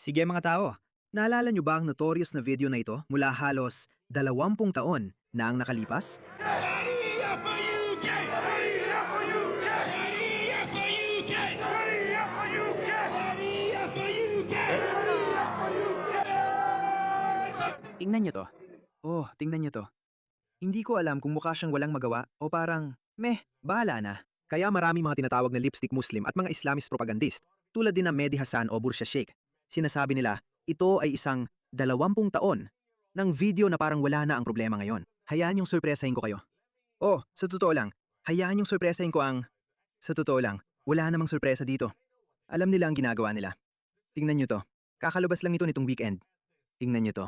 Sige mga tao, naalala nyo ba ang notorious na video na ito mula halos 20 taon na ang nakalipas? Maria for UK! Maria for UK! Maria for UK! Maria for UK! Maria for UK! Maria for UK! Tingnan nyo to. Oh, tingnan nyo to. Hindi ko alam kung mukha siyang walang magawa o parang, bahala na. Kaya maraming mga tinatawag na lipstick Muslim at mga Islamist propagandist, tulad din ng Mehdi Hasan o Bursha Sheikh. Sinasabi nila, ito ay isang 20 taon ng video na parang wala na ang problema ngayon. Hayaan yung surpresahin ko kayo. Oh, sa totoo lang, hayaan yung surpresahin ko ang... Sa totoo lang, wala namang surpresa dito. Alam nila ang ginagawa nila. Tingnan nyo to. Kakalabas lang ito nitong weekend. Tingnan nyo to.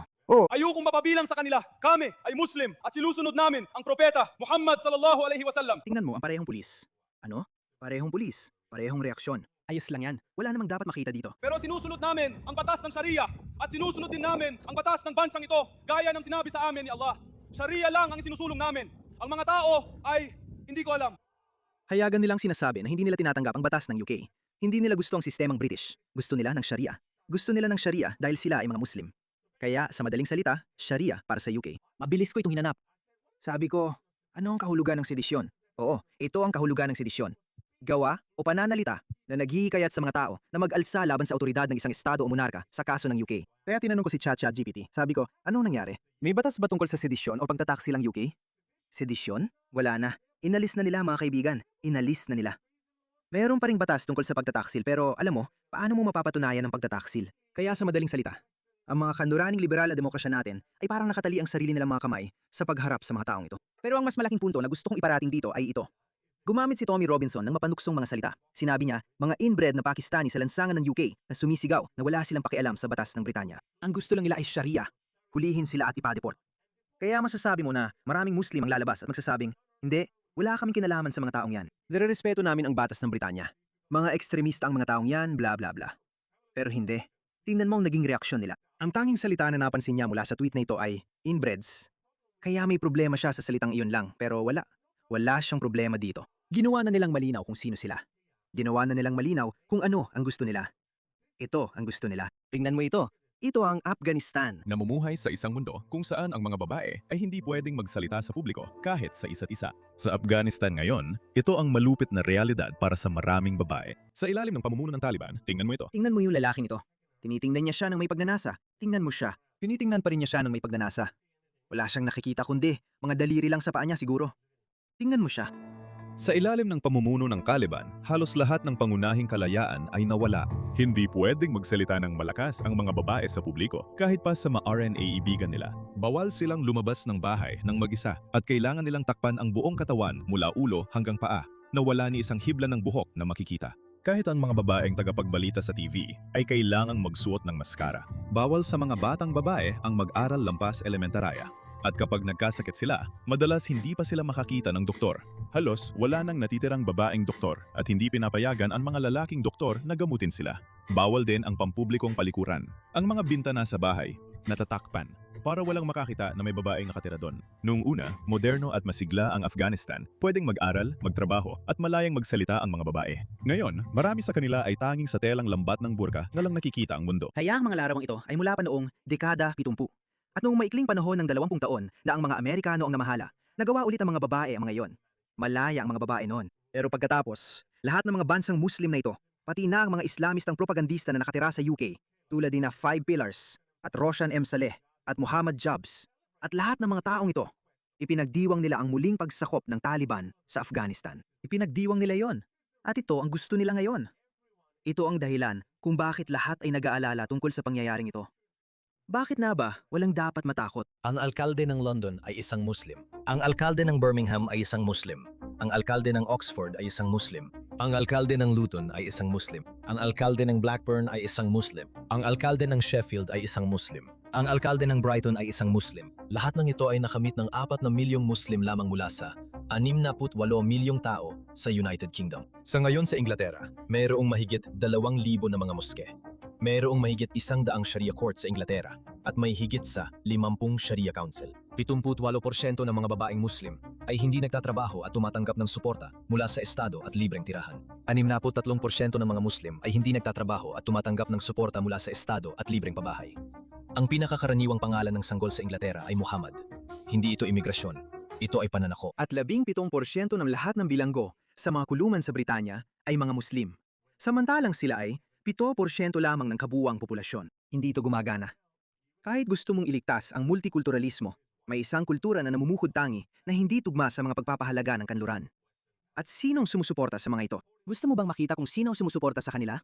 Ayokong mapabilang sa kanila. Kami ay Muslim at sinusunod namin ang propeta Muhammad sallallahu alaihi wasallam. Tingnan mo ang parehong pulis. Ano? Parehong pulis. Parehong reaksyon. Ayos lang yan. Wala namang dapat makita dito. Pero sinusunod namin ang batas ng Sharia at sinusunod din namin ang batas ng bansang ito gaya ng sinabi sa amin ni Allah. Sharia lang ang sinusulong namin. Ang mga tao ay hindi ko alam. Hayagan nilang sinasabi na hindi nila tinatanggap ang batas ng UK. Hindi nila gusto ang sistemang British. Gusto nila ng Sharia. Gusto nila ng Sharia dahil sila ay mga Muslim. Kaya sa madaling salita, Sharia para sa UK. Mabilis ko itong hinanap. Sabi ko, ano ang kahulugan ng sedisyon? Oo, ito ang kahulugan ng sedisyon. Gawa o pananalita na naghihikayat sa mga tao na mag-alsa laban sa autoridad ng isang estado o monarka sa kaso ng UK. Kaya tinanong ko si ChatGPT. Sabi ko, anong nangyari? May batas ba tungkol sa sedisyon o pagtataksil ng UK? Sedisyon? Wala na. Inalis na nila mga kaibigan. Inalis na nila. Mayroon pa ring batas tungkol sa pagtataksil pero alam mo, paano mo mapapatunayan ang pagtataksil? Kaya sa madaling salita, ang mga kanluraning liberal na demokrasya natin ay parang nakatali ang sarili nilang mga kamay sa pagharap sa mga taong ito. Pero ang mas malaking punto na gusto kong iparating dito ay ito. Gumamit si Tommy Robinson ng mapanuksong mga salita. Sinabi niya, mga inbred na Pakistani sa lansangan ng UK na sumisigaw na wala silang pakialam sa batas ng Britanya. Ang gusto lang nila ay Sharia. Hulihin sila at ipadeport. Kaya masasabi mo na maraming Muslim ang lalabas at magsasabing, hindi, wala kaming kinalaman sa mga taong yan. Nirerespeto namin ang batas ng Britanya. Mga ekstremista ang mga taong yan, bla bla bla. Pero hindi. Tingnan mo ang naging reaksyon nila. Ang tanging salita na napansin niya mula sa tweet na ito ay inbreds. Kaya may problema siya sa salitang iyon lang, pero wala. Wala siyang problema dito. Ginawa na nilang malinaw kung sino sila. Ginawa na nilang malinaw kung ano ang gusto nila. Ito ang gusto nila. Tingnan mo ito. Ito ang Afghanistan. Namumuhay sa isang mundo kung saan ang mga babae ay hindi pwedeng magsalita sa publiko kahit sa isa't isa. Sa Afghanistan ngayon, ito ang malupit na realidad para sa maraming babae. Sa ilalim ng pamumuno ng Taliban, tingnan mo ito. Tingnan mo yung lalaking ito. Tinitingnan niya siya ng may pagnanasa. Tingnan mo siya. Tinitingnan pa rin niya siya ng may pagnanasa. Wala siyang nakikita kundi mga daliri lang sa paa niya siguro. Tingnan mo siya. Sa ilalim ng pamumuno ng Taliban, halos lahat ng pangunahing kalayaan ay nawala. Hindi pwedeng magsalita ng malakas ang mga babae sa publiko kahit pa sa ma-RNA-ibigan nila. Bawal silang lumabas ng bahay ng mag-isa at kailangan nilang takpan ang buong katawan mula ulo hanggang paa na wala ni isang hibla ng buhok na makikita. Kahit ang mga babaeng tagapagbalita sa TV ay kailangang magsuot ng maskara. Bawal sa mga batang babae ang mag-aral lampas elementarya. At kapag nagkasakit sila, madalas hindi pa sila makakita ng doktor. Halos wala nang natitirang babaeng doktor at hindi pinapayagan ang mga lalaking doktor na gamutin sila. Bawal din ang pampublikong palikuran. Ang mga bintana sa bahay, natatakpan para walang makakita na may babaeng nakatira doon. Noong una, moderno at masigla ang Afghanistan. Pwedeng mag-aral, magtrabaho at malayang magsalita ang mga babae. Ngayon, marami sa kanila ay tanging sa telang lambat ng burka na lang nakikita ang mundo. Kaya ang mga larawang ito ay mula pa noong dekada 70. At noong maikling panahon ng 20 taon na ang mga Amerikano ang namahala, nagawa ulit ang mga babae ang mga iyon. Malaya ang mga babae noon. Pero pagkatapos, lahat ng mga bansang Muslim na ito, pati na ang mga Islamistang propagandista na nakatira sa UK, tulad din na Five Pillars at Roshan M. Saleh at Muhammad Jabs, at lahat ng mga taong ito, ipinagdiwang nila ang muling pagsakop ng Taliban sa Afghanistan. Ipinagdiwang nila yon. At ito ang gusto nila ngayon. Ito ang dahilan kung bakit lahat ay nag-aalala tungkol sa pangyayaring ito. Bakit na ba walang dapat matakot? Ang alkalde ng London ay isang Muslim. Ang alkalde ng Birmingham ay isang Muslim. Ang alkalde ng Oxford ay isang Muslim. Ang alkalde ng Luton ay isang Muslim. Ang alkalde ng Blackburn ay isang Muslim. Ang alkalde ng Sheffield ay isang Muslim. Ang alkalde ng Brighton ay isang Muslim. Lahat ng ito ay nakamit ng 4 na milyong Muslim lamang mula sa 68 milyong tao sa United Kingdom. Sa ngayon sa Inglaterra, mayroong mahigit 2,000 na mga moske. Mayroong mahigit 100 Sharia court sa Inglaterra at may higit sa 50 Sharia Council. 78% ng mga babaeng Muslim ay hindi nagtatrabaho at tumatanggap ng suporta mula sa Estado at libreng tirahan. 63% ng mga Muslim ay hindi nagtatrabaho at tumatanggap ng suporta mula sa Estado at libreng pabahay. Ang pinakakaraniwang pangalan ng sanggol sa Inglaterra ay Muhammad. Hindi ito imigrasyon. Ito ay pananako. At 17% ng lahat ng bilanggo sa mga kulungan sa Britanya ay mga Muslim. Samantalang sila ay 7% lamang ng kabuuang populasyon. Hindi ito gumagana. Kahit gusto mong iligtas ang multikulturalismo, may isang kultura na namumuhod tangi na hindi tugma sa mga pagpapahalaga ng kanluran. At sinong sumusuporta sa mga ito? Gusto mo bang makita kung sino ang sumusuporta sa kanila?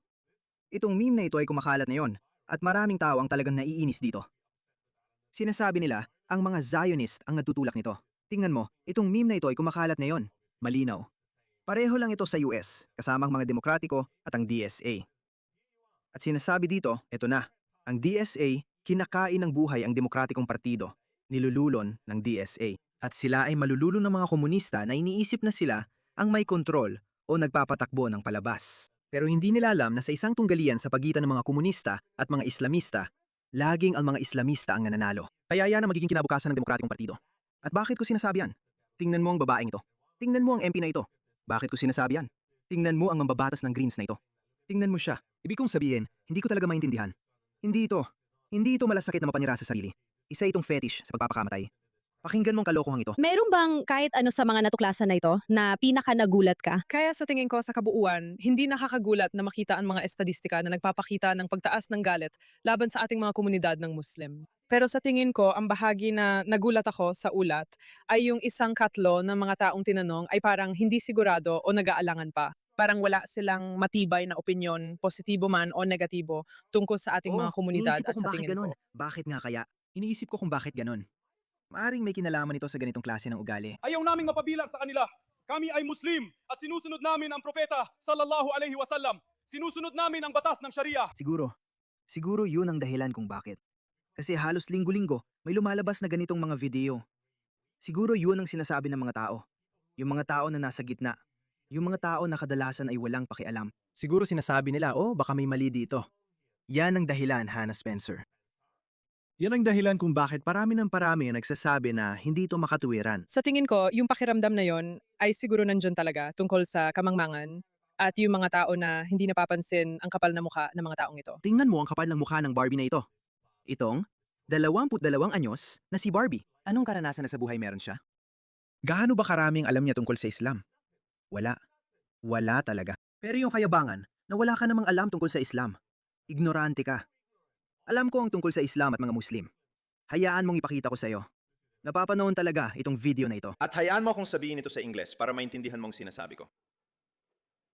Itong meme na ito ay kumakalat na yon, at maraming tao ang talagang naiinis dito. Sinasabi nila, ang mga Zionist ang nagtutulak nito. Tingnan mo, itong meme na ito ay kumakalat na yon. Malinaw. Pareho lang ito sa US, kasama ang mga demokratiko at ang DSA. At sinasabi dito, ito na, ang DSA, kinakain ng buhay ang demokratikong partido, nilululon ng DSA. At sila ay malululon ng mga komunista na iniisip na sila ang may kontrol o nagpapatakbo ng palabas. Pero hindi nila alam na sa isang tunggalian sa pagitan ng mga komunista at mga Islamista, laging ang mga Islamista ang nananalo. Kaya yan ang magiging kinabukasan ng demokratikong partido. At bakit ko sinasabi yan? Tingnan mo ang babaeng ito. Tingnan mo ang MP na ito. Bakit ko sinasabi yan? Tingnan mo ang mambabatas ng Greens na ito. Tingnan mo siya. Ibig kong sabihin, hindi ko talaga maintindihan. Hindi ito malasakit na mapanira sa sarili. Isa itong fetish sa pagpapakamatay. Pakinggan mo ang kalokohang ito. Meron bang kahit ano sa mga natuklasan na ito na pinaka-nagulat ka? Kaya sa tingin ko sa kabuuan, hindi nakakagulat na makita ang mga estadistika na nagpapakita ng pagtaas ng galit laban sa ating mga komunidad ng Muslim. Pero sa tingin ko, ang bahagi na nagulat ako sa ulat ay yung isang katlo ng mga taong tinanong ay parang hindi sigurado o nag-aalangan pa. Parang wala silang matibay na opinyon, positibo man o negatibo, tungkol sa ating mga komunidad iniisip ko at kung sa bakit tingin ganun. ko. Bakit nga kaya? Iniisip ko kung bakit ganun. Maaring may kinalaman ito sa ganitong klase ng ugali. Ayaw naming mapabilang sa kanila. Kami ay Muslim at sinusunod namin ang propeta sallallahu alaihi wasallam. Sinusunod namin ang batas ng Sharia. Siguro yun ang dahilan kung bakit. Kasi halos linggo-linggo may lumalabas na ganitong mga video. Siguro yun ang sinasabi ng mga tao. Yung mga tao na nasa gitna. Yung mga tao na kadalasan ay walang pakialam. Siguro sinasabi nila, baka may mali dito. Yan ang dahilan, Hannah Spencer. Yan ang dahilan kung bakit parami ang nagsasabi na hindi ito makatuwiran. Sa tingin ko, yung pakiramdam na yon ay siguro nandyan talaga tungkol sa kamangmangan at yung mga tao na hindi napapansin ang kapal na mukha ng mga taong ito. Tingnan mo ang kapal ng mukha ng Barbie na ito. Itong 22 anyos na si Barbie. Anong karanasan na sa buhay meron siya? Gaano ba karaming alam niya tungkol sa Islam? Wala. Wala talaga. Pero yung kayabangan na wala ka namang alam tungkol sa Islam. Ignorante ka. Alam ko ang tungkol sa Islam at mga Muslim. Hayaan mong ipakita ko sa iyo. Napapanood talaga itong video na ito. At hayaan mo akong sabihin ito sa Ingles para maintindihan mong sinasabi ko.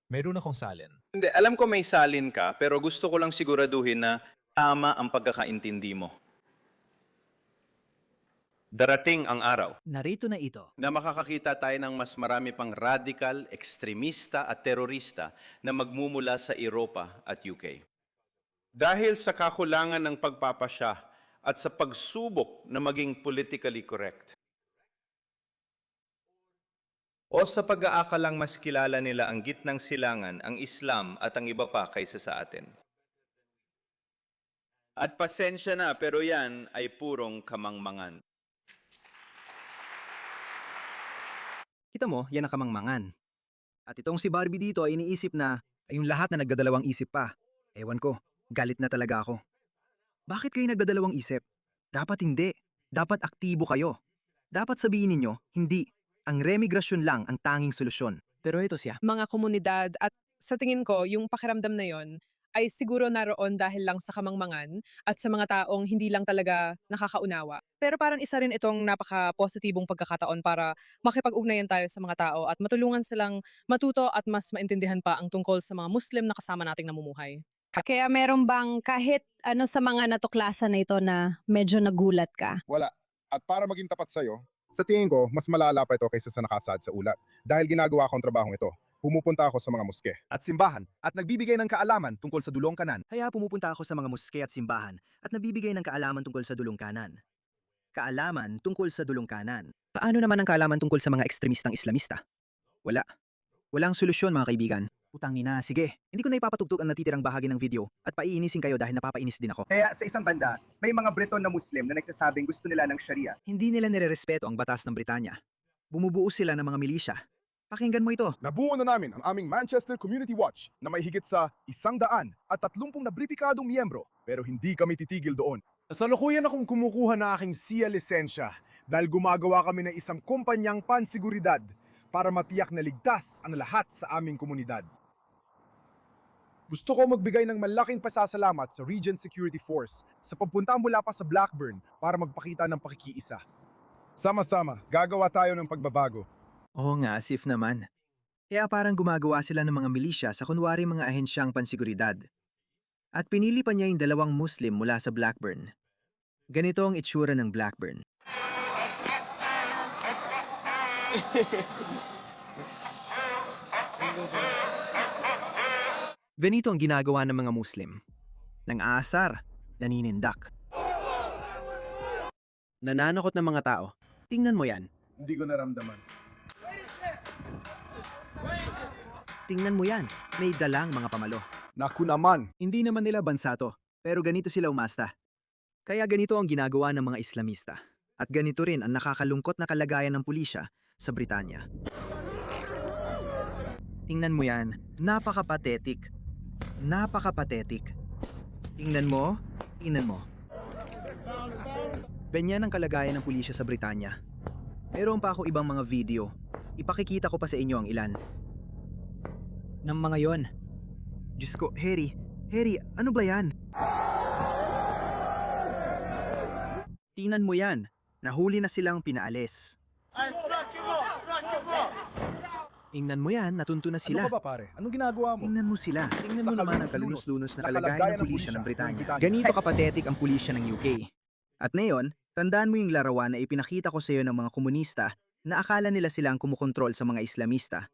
Meron akong salin. Hindi, alam ko may salin ka, pero gusto ko lang siguraduhin na tama ang pagkakaintindi mo. Darating ang araw Narito na ito. na makakakita tayo ng mas marami pang radical, ekstremista at terorista na magmumula sa Europa at UK. Dahil sa kakulangan ng pagpapasya at sa pagsubok na maging politically correct. O sa pag-aakalang mas kilala nila ang gitnang silangan, ang Islam at ang iba pa kaysa sa atin. At pasensya na, pero yan ay purong kamangmangan. Kita mo, yan ang kamangmangan. At itong si Barbie dito ay iniisip na ay yung lahat na nagdadalawang isip pa. Ewan ko, galit na talaga ako. Bakit kayo nagdadalawang isip? Dapat hindi. Dapat aktibo kayo. Dapat sabihin ninyo, hindi. Ang remigrasyon lang ang tanging solusyon. Pero ito siya. Mga komunidad at sa tingin ko, yung pakiramdam na yon ay siguro naroon dahil lang sa kamangmangan at sa mga taong hindi lang talaga nakakaunawa. Pero parang isa rin itong napaka-positibong pagkakataon para makipag-ugnayan tayo sa mga tao at matulungan silang matuto at mas maintindihan pa ang tungkol sa mga Muslim na kasama nating namumuhay. Kaya meron bang kahit ano sa mga natuklasan na ito na medyo nagulat ka? Wala. At para maging tapat sa'yo, sa tingin ko, mas malala pa ito kaysa sa nakasaad sa ulat. Dahil ginagawa ko ang trabahong ito, pumupunta ako sa mga moske. At simbahan at nagbibigay ng kaalaman tungkol sa dulong kanan. Kaya pumupunta ako sa mga moske at simbahan at nabibigay ng kaalaman tungkol sa dulong kanan. Kaalaman tungkol sa dulong kanan. Paano naman ang kaalaman tungkol sa mga ekstremistang Islamista? Wala. Walang solusyon mga kaibigan. Utang ina, sige. Hindi ko na ipapatugtog ang natitirang bahagi ng video at paiinisin kayo dahil napapainis din ako. Kaya sa isang banda, may mga Briton na Muslim na nagsasabing gusto nila ng Sharia. Hindi nila nirerespeto ang batas ng Britanya. Bumubuo sila ng mga milisya. Pakinggan mo ito. Nabuo na namin ang aming Manchester Community Watch na may higit sa 130 na bripikadong miyembro pero hindi kami titigil doon. Nasalukuyan akong kumukuha ng aking SIA lisensya dahil gumagawa kami ng isang kumpanyang pansiguridad para matiyak na ligtas ang lahat sa aming komunidad. Gusto ko magbigay ng malaking pasasalamat sa Regent Security Force sa pagpunta mula pa sa Blackburn para magpakita ng pakikiisa. Sama-sama, gagawa tayo ng pagbabago. Oo nga, Sif naman. Kaya parang gumagawa sila ng mga milisya sa kunwari mga ahensyang pansiguridad. At pinili pa niya yung 2 Muslim mula sa Blackburn. Ganito ang itsura ng Blackburn. Ganito ang ginagawa ng mga Muslim. Nang aasar, naninindak. Nananakot ng mga tao. Tingnan mo yan. Hindi ko naramdaman. Tingnan mo yan. May dalang mga pamalo. Naku naman! Hindi naman nila bansa to, pero ganito sila umasta. Kaya ganito ang ginagawa ng mga Islamista. At ganito rin ang nakakalungkot na kalagayan ng pulisya sa Britanya. Tingnan mo yan. Napaka-pathetic. Napaka-pathetic. Tingnan mo. Tingnan mo. Ganyan ang kalagayan ng pulisya sa Britanya. Meron pa ako ibang mga video. Ipakikita ko pa sa inyo ang ilan. Ng mga yon. Diyos ko, Harry, ano ba yan? Tingnan mo yan. Nahuli na silang pinaalis. Tingnan mo yan, natunto na sila. Ano ka ba pare? Anong ginagawa mo? Tingnan mo sila. Tingnan mo Sa naman ang kalunos-lunos kalunos-lunos na na kalagayan kalagayan ng ng pulisya pulisya ng Britanya. ng Britanya. Ganito kapatetik ang pulisya ng UK. At ngayon, tandaan mo yung larawan na ipinakita ko sa iyo ng mga komunista na akala nila silang kumukontrol sa mga Islamista.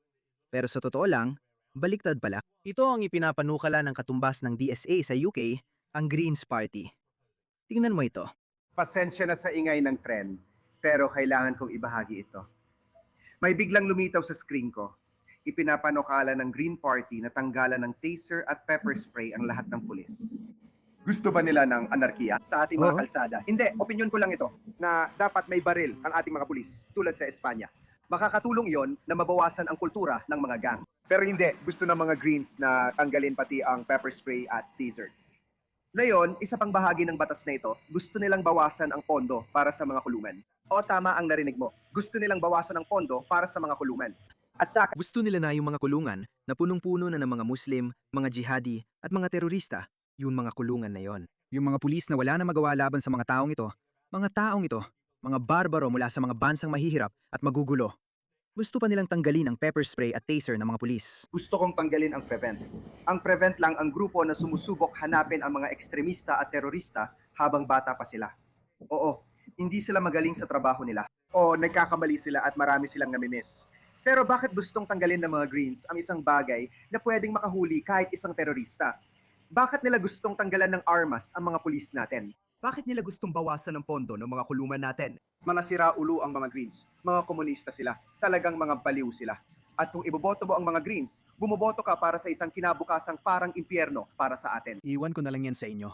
Pero sa totoo lang, baliktad pala. Ito ang ipinapanukala ng katumbas ng DSA sa UK, ang Greens Party. Tingnan mo ito. Pasensya na sa ingay ng tren, pero kailangan kong ibahagi ito. May biglang lumitaw sa screen ko. Ipinapanukala ng Green Party na tanggalan ng taser at pepper spray ang lahat ng pulis. Gusto ba nila ng anarkiya sa ating mga Oo. kalsada? Hindi, opinyon ko lang ito na dapat may baril ang ating mga pulis tulad sa Espanya. Makakatulong yon na mabawasan ang kultura ng mga gang. Pero hindi, gusto ng mga Greens na tanggalin pati ang pepper spray at taser. Ngayon, isa pang bahagi ng batas na ito, gusto nilang bawasan ang pondo para sa mga kulungan. O tama ang narinig mo, gusto nilang bawasan ang pondo para sa mga kulungan. At sa Gusto nila na yung mga kulungan na punong-puno na ng mga Muslim, mga jihadi at mga terorista, yung mga kulungan na yon. Yung mga pulis na wala na magawa laban sa mga taong ito, mga barbaro mula sa mga bansang mahihirap at magugulo. Gusto pa nilang tanggalin ang pepper spray at taser ng mga pulis. gusto kong tanggalin ang PREVENT. Ang PREVENT lang ang grupo na sumusubok hanapin ang mga ekstremista at terorista habang bata pa sila. Oo, hindi sila magaling sa trabaho nila. O nagkakamali sila at marami silang namimiss. Pero bakit gustong tanggalin ng mga Greens ang isang bagay na pwedeng makahuli kahit isang terorista? Bakit nila gustong tanggalan ng armas ang mga pulis natin? Bakit nila gustong bawasan ng pondo ng mga kulungan natin? Mga siraulo ang mga Greens, mga komunista sila, talagang mga baliw sila. At kung iboboto mo ang mga Greens, bumoboto ka para sa isang kinabukasang parang impyerno para sa atin. Iwan ko na lang yan sa inyo.